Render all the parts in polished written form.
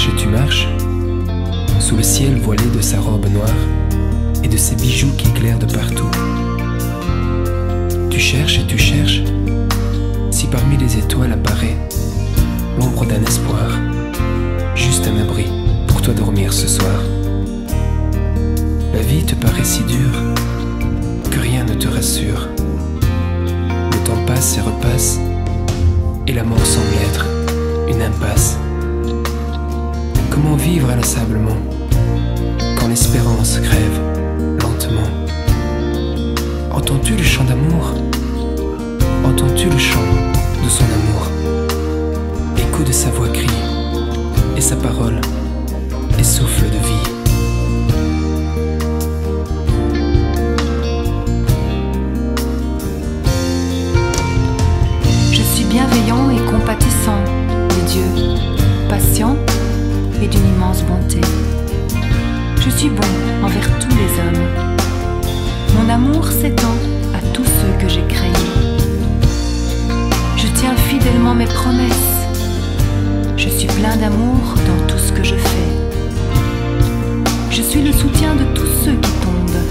marches et tu marches, sous le ciel voilé de sa robe noire et de ses bijoux qui éclairent de partout. Tu cherches et tu cherches, si parmi les étoiles apparaît l'ombre d'un espoir, juste un abri pour toi dormir ce soir. La vie te paraît si dure que rien ne te rassure. Le temps passe et repasse, et la mort semble être une impasse. Comment vivre inlassablement quand l'espérance crève lentement? Entends-tu le chant d'amour? Entends-tu le chant de son amour? Écho de sa voix crie, et sa parole est souffle de vie. Je suis bienveillant et compatissant, les dieux, patient et d'une immense bonté. Je suis bon envers tous les hommes. Mon amour s'étend à tous ceux que j'ai créés. Je tiens fidèlement mes promesses. Je suis plein d'amour dans tout ce que je fais. Je suis le soutien de tous ceux qui tombent,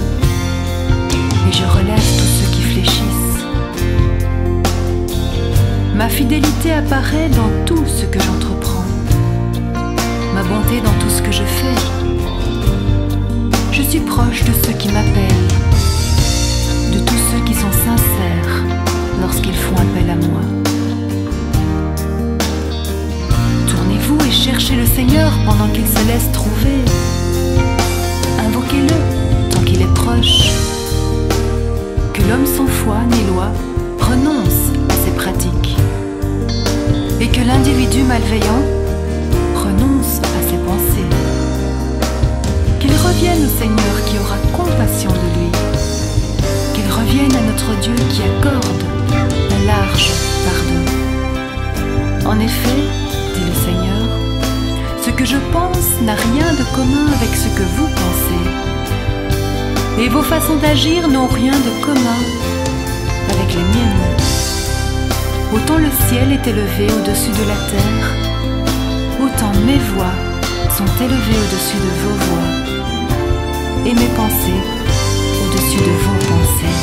et je relève tous ceux qui fléchissent. Ma fidélité apparaît dans tout ce que j'entreprends, ma bonté dans tout ce que je fais. Je suis proche de ceux qui m'appellent, de tous ceux qui sont sincères lorsqu'ils font appel à moi. Tournez-vous et cherchez le Seigneur pendant qu'il se laisse trouver. Invoquez-le tant qu'il est proche. Que l'homme sans foi ni loi renonce à ses pratiques, et que l'individu malveillant renonce à ses pensées. Qu'il revienne au Seigneur qui aura compassion de lui. Qu'il revienne à notre Dieu qui accorde un large pardon. En effet, dit le Seigneur, ce que je pense n'a rien de commun avec ce que vous pensez, et vos façons d'agir n'ont rien de commun avec les miennes. Autant le ciel est élevé au-dessus de la terre, autant mes voix sont élevées au-dessus de vos voix, et mes pensées au-dessus de vos pensées.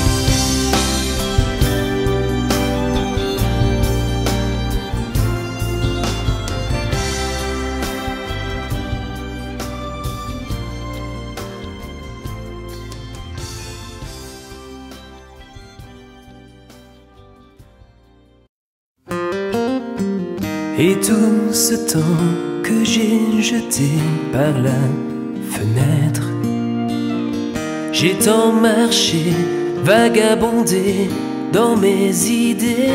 Et tout ce temps que j'ai jeté par la fenêtre, j'ai tant marché, vagabondé dans mes idées.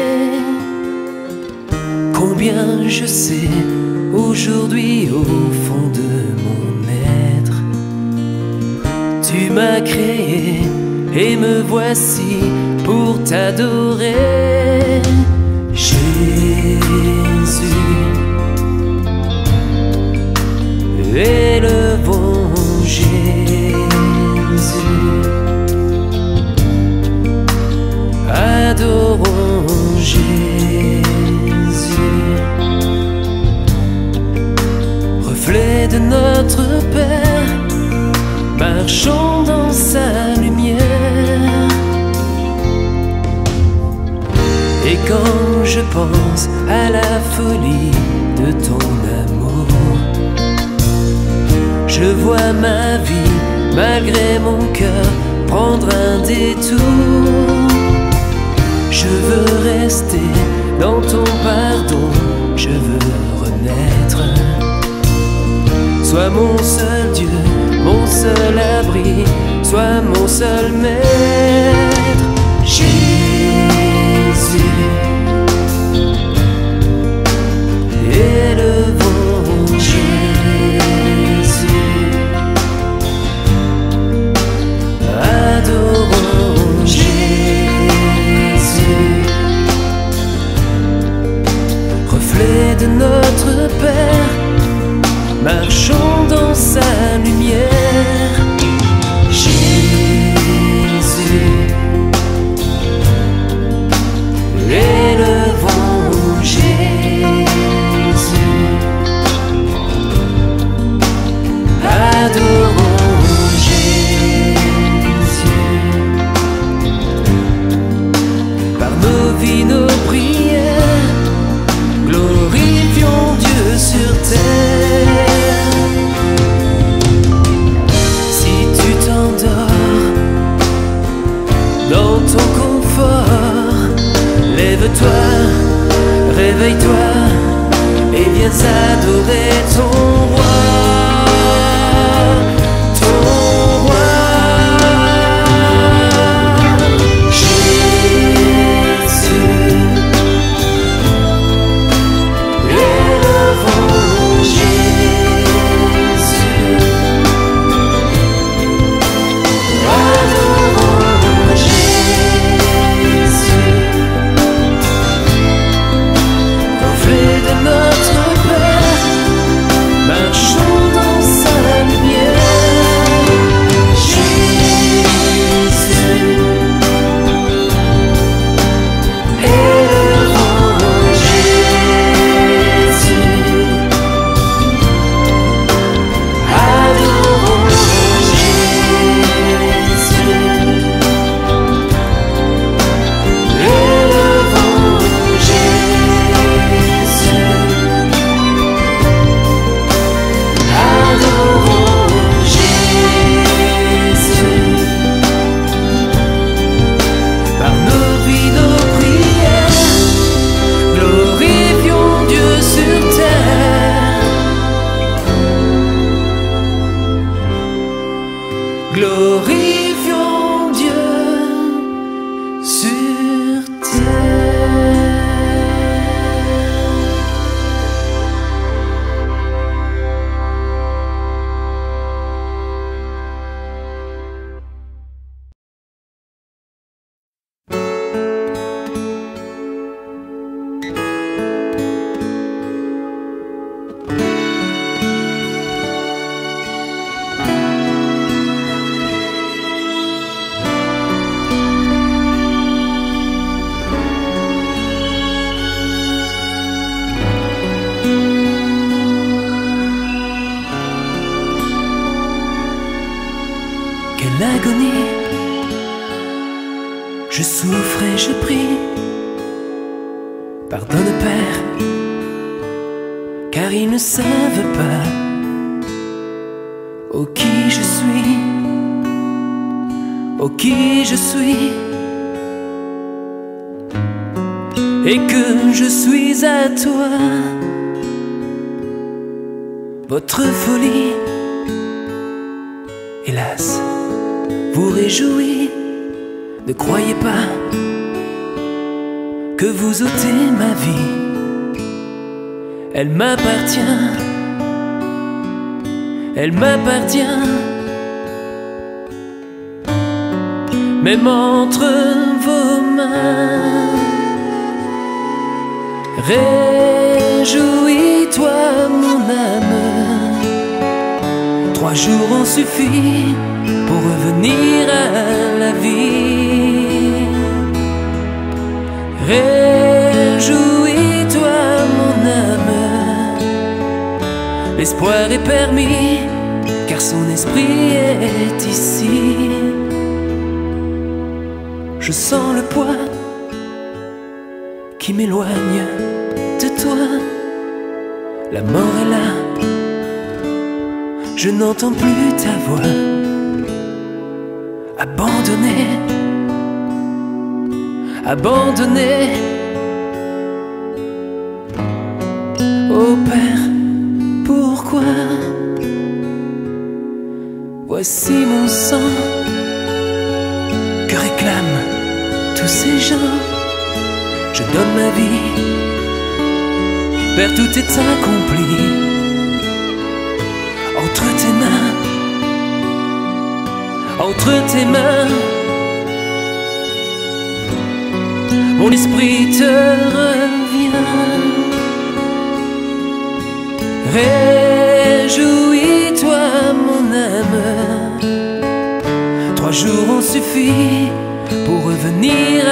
Combien je sais aujourd'hui au fond de mon être. Tu m'as créé et me voici pour t'adorer. Jésus élevons Jésus, adorons Jésus, reflet de notre Père, marchons dans sa lumière. Et quand je pense à la folie de ton amour, je vois ma vie, malgré mon cœur, prendre un détour. Je veux rester dans ton pardon, je veux renaître. Sois mon seul Dieu, mon seul abri, sois mon seul maître. Jésus, élevons Jésus, adorons Jésus, reflet de notre Père, marchons dans sa lumière. Jésus, élevons Jésus, lève-toi, réveille-toi et viens adorer ton roi. Glorifions Dieu sur terre. Quelle agonie, je souffre et je prie. Pardonne Père, car ils ne savent pas oh qui je suis, oh qui je suis, et que je suis à toi. Votre folie, hélas, vous réjouit. Ne croyez pas que vous ôtez ma vie. Elle m'appartient, elle m'appartient. Même entre vos mains, réjouis-toi mon âme. 3 jours ont suffi pour revenir à la vie. Réjouis-toi mon âme. L'espoir est permis, car son esprit est ici. Je sens le poids qui m'éloigne de toi. La mort est là, je n'entends plus ta voix. Abandonné, abandonné. Oh Père, pourquoi? Voici mon sang que réclament tous ces gens. Je donne ma vie, Père, tout est accompli entre tes mains, entre tes mains. Mon esprit te revient. Réjouis-toi mon âme. 3 jours ont suffi pour revenir à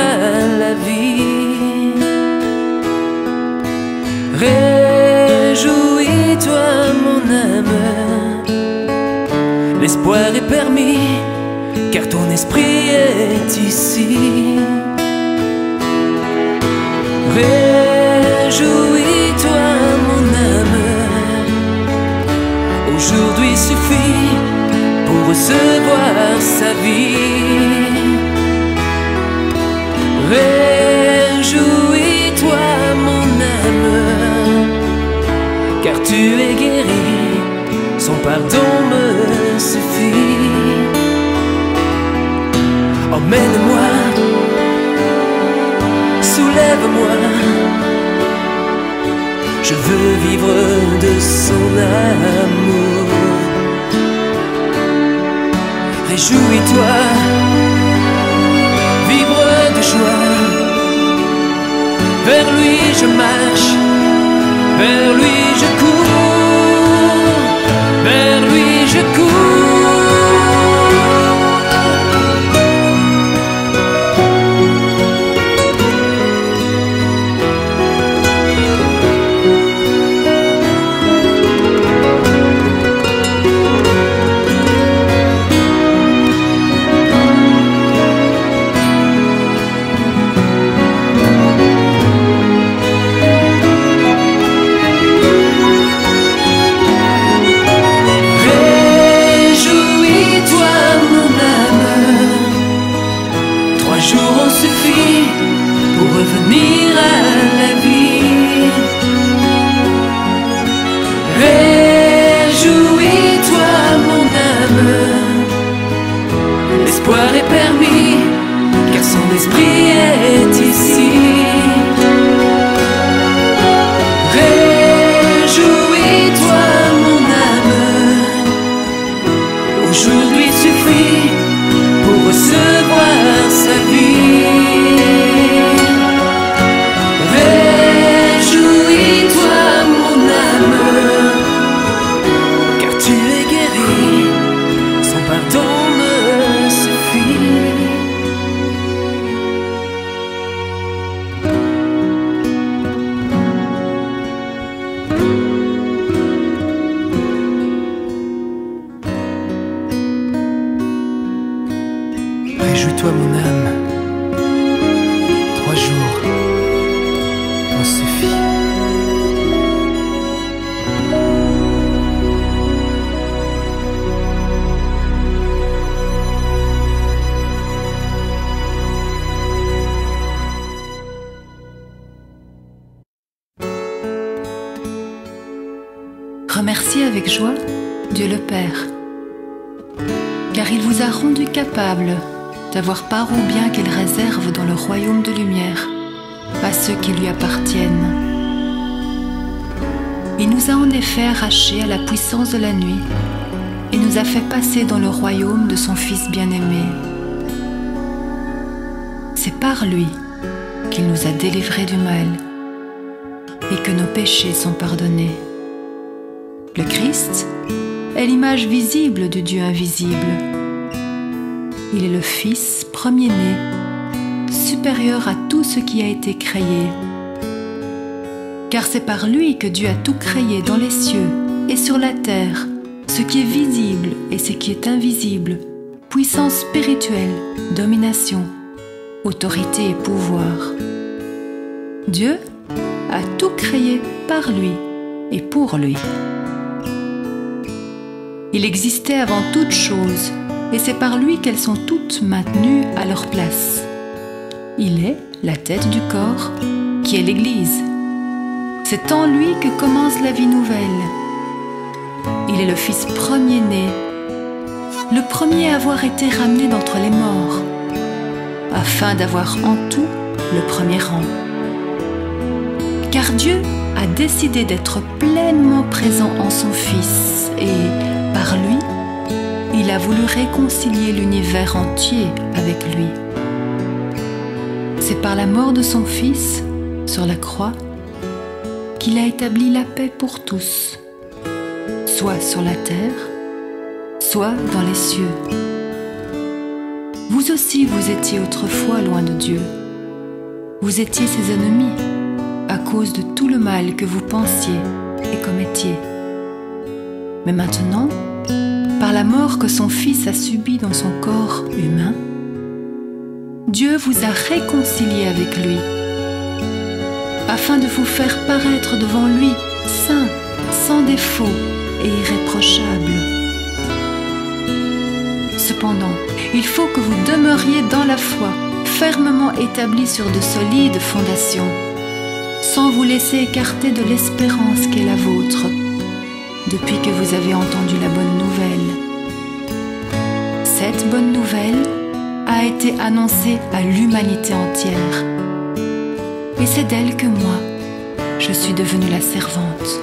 la vie. Réjouis-toi mon âme. L'espoir est permis, car ton esprit est ici. Réjouis-toi mon âme. Aujourd'hui suffit pour recevoir sa vie. Réjouis-toi tu es guéri, son pardon me suffit. Emmène-moi, soulève-moi, je veux vivre de son amour. Réjouis-toi, vibre de joie, vers lui je marche, vers lui je cours, vers lui je cours. Revenir à la vie. Réjouis-toi mon âme, l'espoir est permis, car son esprit est ici. Réjouis-toi mon âme, aujourd'hui suffit pour recevoir sa vie. Réjouis-toi mon âme, 3 jours m'en suffit. Remerciez avec joie Dieu le Père, car il vous a rendu capable d'avoir part au bien qu'il réserve dans le royaume de lumière à ceux qui lui appartiennent. Il nous a en effet arrachés à la puissance de la nuit et nous a fait passer dans le royaume de son Fils bien-aimé. C'est par lui qu'il nous a délivrés du mal et que nos péchés sont pardonnés. Le Christ est l'image visible du Dieu invisible. Il est le Fils premier-né, supérieur à tout ce qui a été créé. Car c'est par lui que Dieu a tout créé dans les cieux et sur la terre, ce qui est visible et ce qui est invisible, puissance spirituelle, domination, autorité et pouvoir. Dieu a tout créé par lui et pour lui. Il existait avant toute chose, et c'est par lui qu'elles sont toutes maintenues à leur place. Il est la tête du corps, qui est l'Église. C'est en lui que commence la vie nouvelle. Il est le Fils premier-né, le premier à avoir été ramené d'entre les morts, afin d'avoir en tout le premier rang. Car Dieu a décidé d'être pleinement présent en son Fils, et par lui, il a voulu réconcilier l'univers entier avec lui. C'est par la mort de son Fils sur la croix qu'il a établi la paix pour tous, soit sur la terre, soit dans les cieux. Vous aussi, vous étiez autrefois loin de Dieu. Vous étiez ses ennemis à cause de tout le mal que vous pensiez et commettiez. Mais maintenant, par la mort que son Fils a subie dans son corps humain, Dieu vous a réconciliés avec lui, afin de vous faire paraître devant lui saint, sans défaut et irréprochable. Cependant, il faut que vous demeuriez dans la foi, fermement établis sur de solides fondations, sans vous laisser écarter de l'espérance qui est la vôtre, depuis que vous avez entendu la bonne nouvelle. Cette bonne nouvelle a été annoncée à l'humanité entière. Et c'est d'elle que moi, je suis devenue la servante.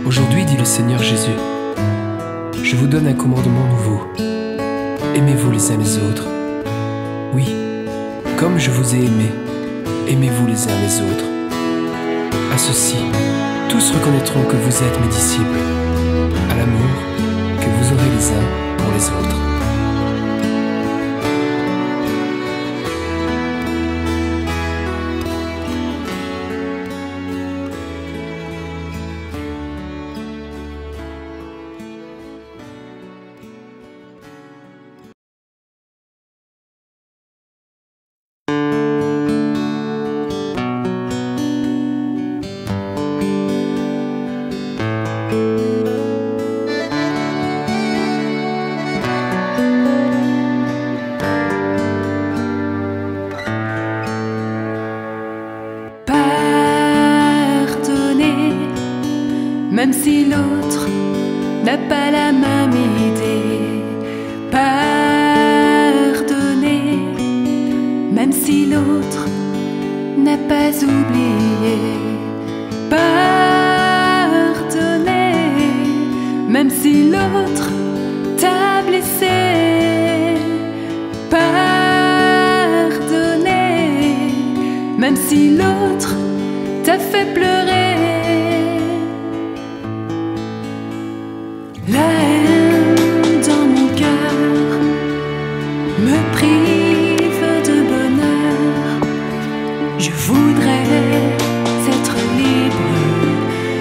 Aujourd'hui, dit le Seigneur Jésus, je vous donne un commandement nouveau. Aimez-vous les uns les autres. Oui, comme je vous ai aimé, aimez-vous les uns les autres. À ceci, tous reconnaîtront que vous êtes mes disciples, à l'amour que vous aurez les uns pour les autres. Même si l'autre n'a pas la même idée, pardonner, même si l'autre n'a pas oublié, pardonner, même si l'autre t'a blessé, pardonner, même si l'autre t'a fait pleurer. La haine dans mon cœur me prive de bonheur. Je voudrais être libre,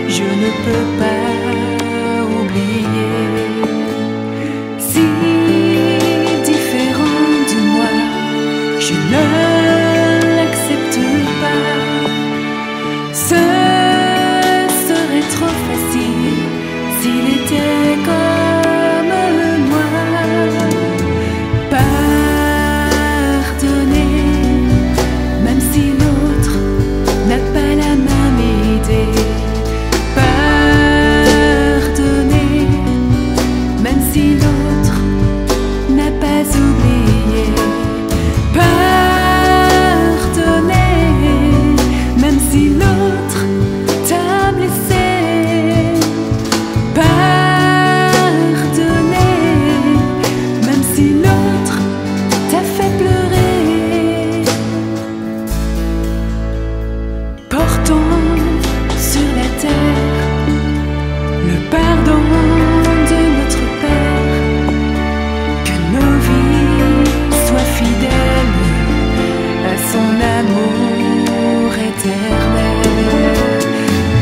je ne peux pas oublier. Si différent de moi, je ne l'accepte pas. Ce serait trop facile s'il était comme moi. Pardonner, même si l'autre n'a pas la même idée. Pardonner, même si l'autre n'a pas oublié. Pardonner, même si l'autre t'a blessé. Pardonner, même si l'autre t'a fait pleurer. Portons sur la terre le pardon de notre Père, que nos vies soient fidèles à son amour éternel.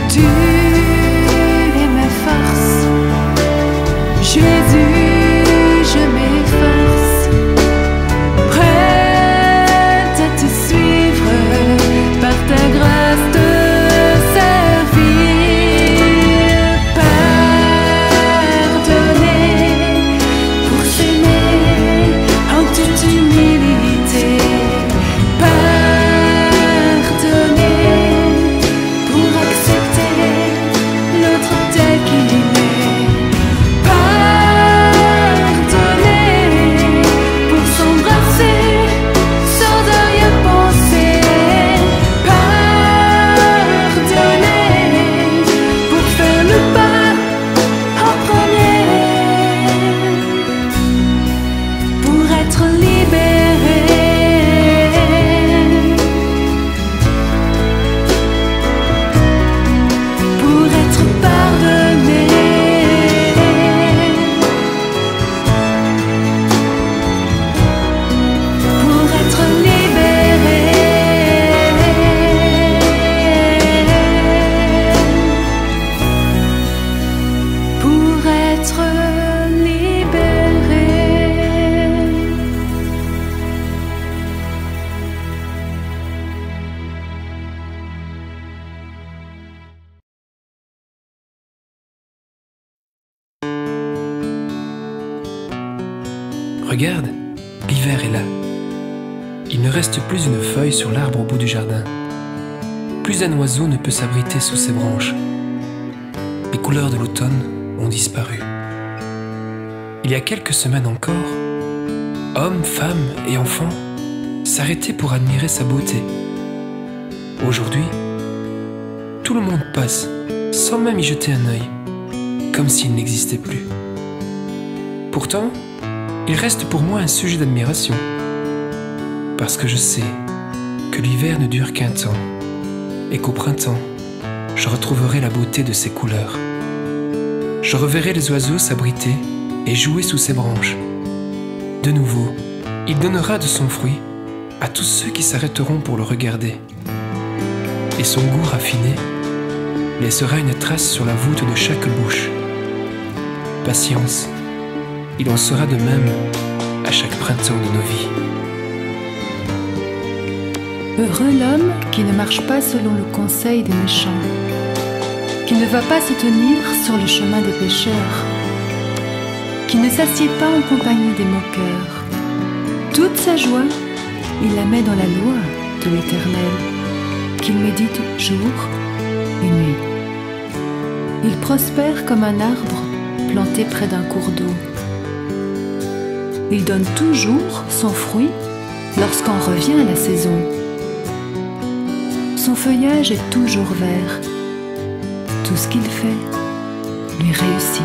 Tu es ma force, Jésus, je m'efforce, prête à te suivre, par ta grâce te servir. Pardonner pour s'aimer en toute humilité. Pardonner pour accepter l'autre tel qu'il est. Pardonner pour s'embrasser sans de rien penser. Pardonner pour faire le pas en premier, pour être libéré, pour être pardonné, pour être libéré, pour être libéré. Regarde, l'hiver est là. Il ne reste plus une feuille sur l'arbre au bout du jardin. Plus un oiseau ne peut s'abriter sous ses branches. les couleurs de l'automne ont disparu. Il y a quelques semaines encore, hommes, femmes et enfants s'arrêtaient pour admirer sa beauté. Aujourd'hui, tout le monde passe sans même y jeter un œil, comme s'il n'existait plus. Pourtant, il reste pour moi un sujet d'admiration, parce que je sais que l'hiver ne dure qu'un temps, et qu'au printemps, je retrouverai la beauté de ses couleurs. Je reverrai les oiseaux s'abriter et jouer sous ses branches. De nouveau, il donnera de son fruit à tous ceux qui s'arrêteront pour le regarder. Et son goût raffiné laissera une trace sur la voûte de chaque bouche. Patience, il en sera de même à chaque printemps de nos vies. Heureux l'homme qui ne marche pas selon le conseil des méchants, qui ne va pas se tenir sur le chemin des pécheurs, qui ne s'assied pas en compagnie des moqueurs. Toute sa joie, il la met dans la loi de l'Éternel, qu'il médite jour et nuit. Il prospère comme un arbre planté près d'un cours d'eau. Il donne toujours son fruit lorsqu'en revient la saison. Son feuillage est toujours vert. Tout ce qu'il fait lui réussit.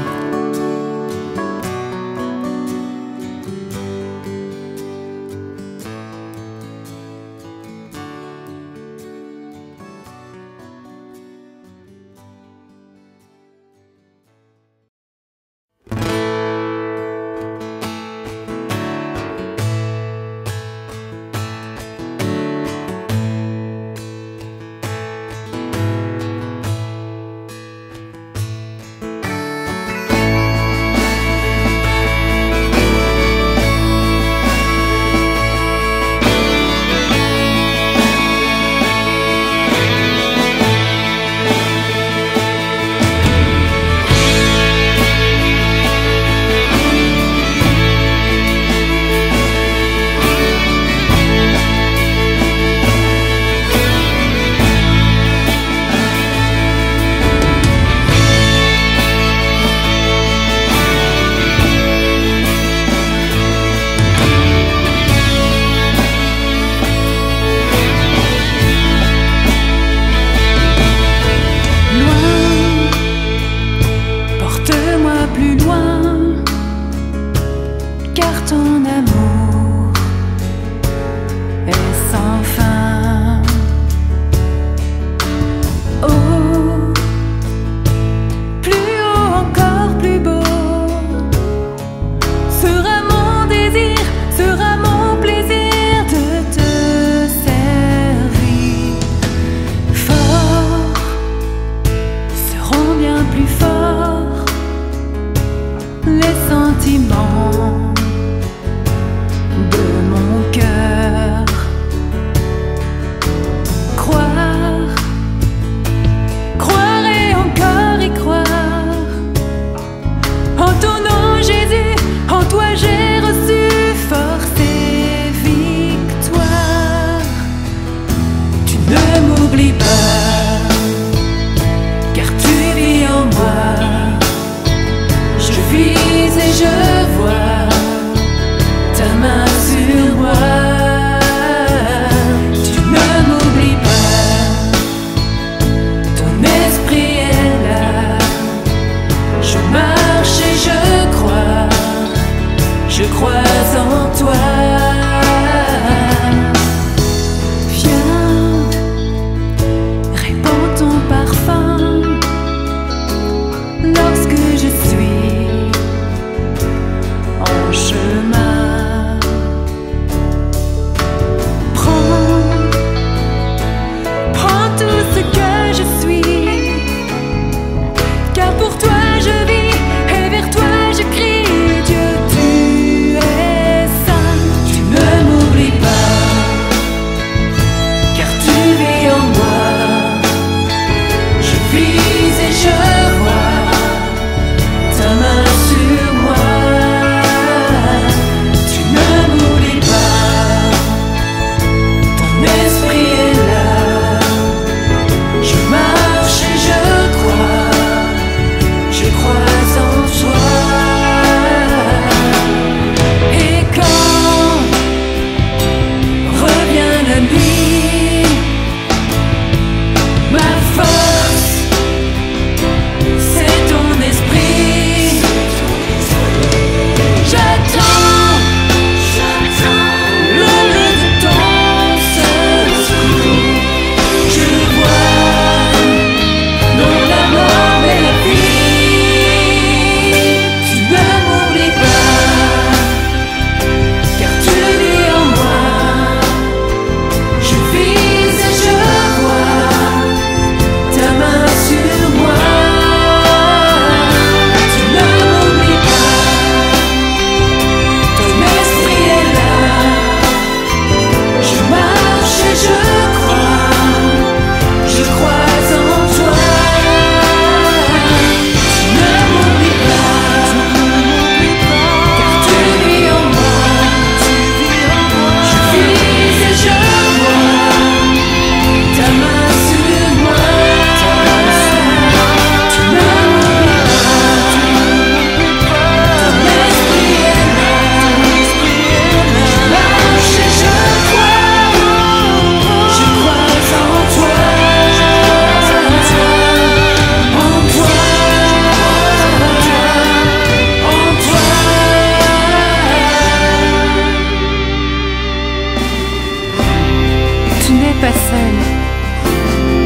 pas seul.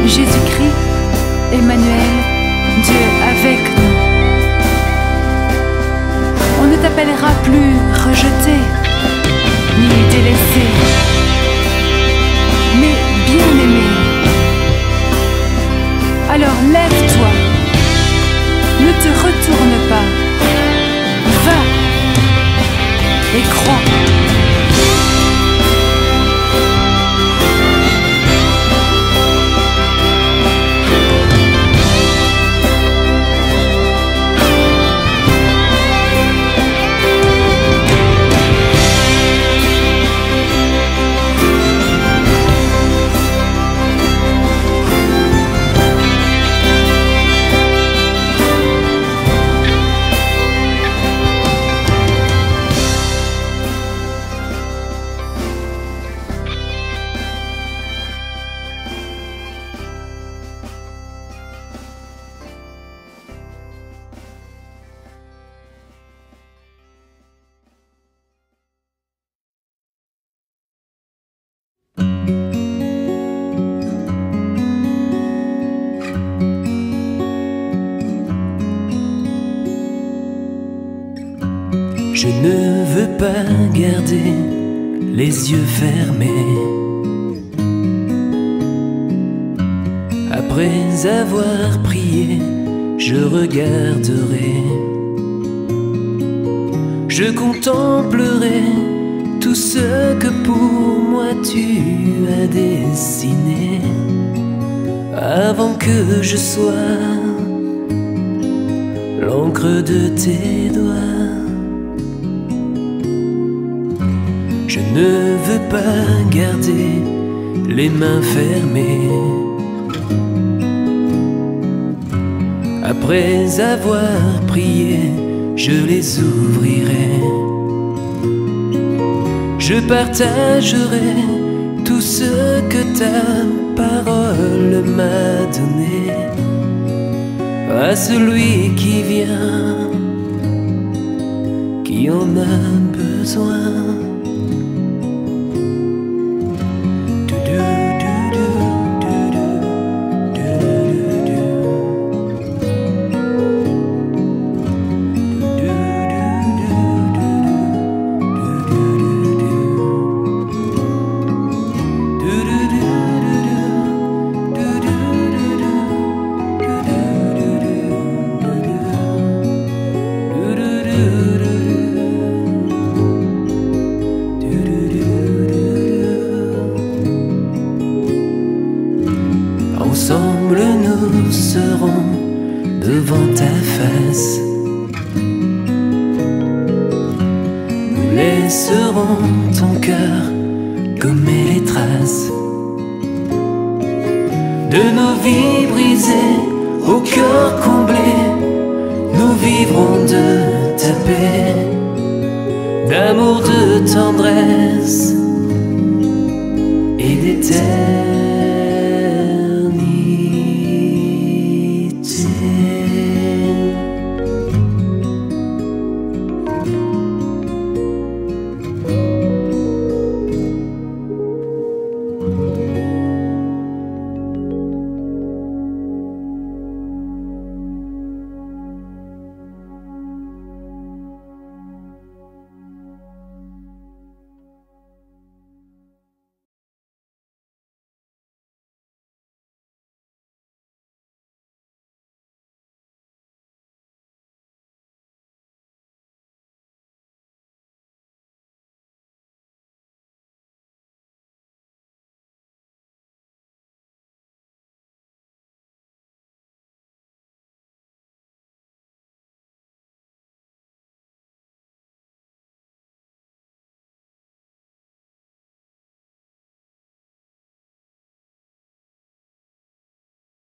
Jésus-Christ, Emmanuel, Dieu avec nous. On ne t'appellera plus rejeté, ni délaissé, mais bien-aimé. Alors lève-toi, ne te retourne pas, va et crois. Je ne veux pas garder les yeux fermés. Après avoir prié, je regarderai. Je contemplerai tout ce que pour moi tu as dessiné avant que je sois l'encre de tes doigts. Je ne veux pas garder les mains fermées. Après avoir prié, je les ouvrirai. Je partagerai tout ce que ta parole m'a donné à celui qui vient, qui en a besoin. Ensemble nous serons devant ta face. Nous laisserons ton cœur gommer les traces de nos vies brisées, au cœur comblé. Nous vivrons de ta paix, d'amour, de tendresse et d'éternité.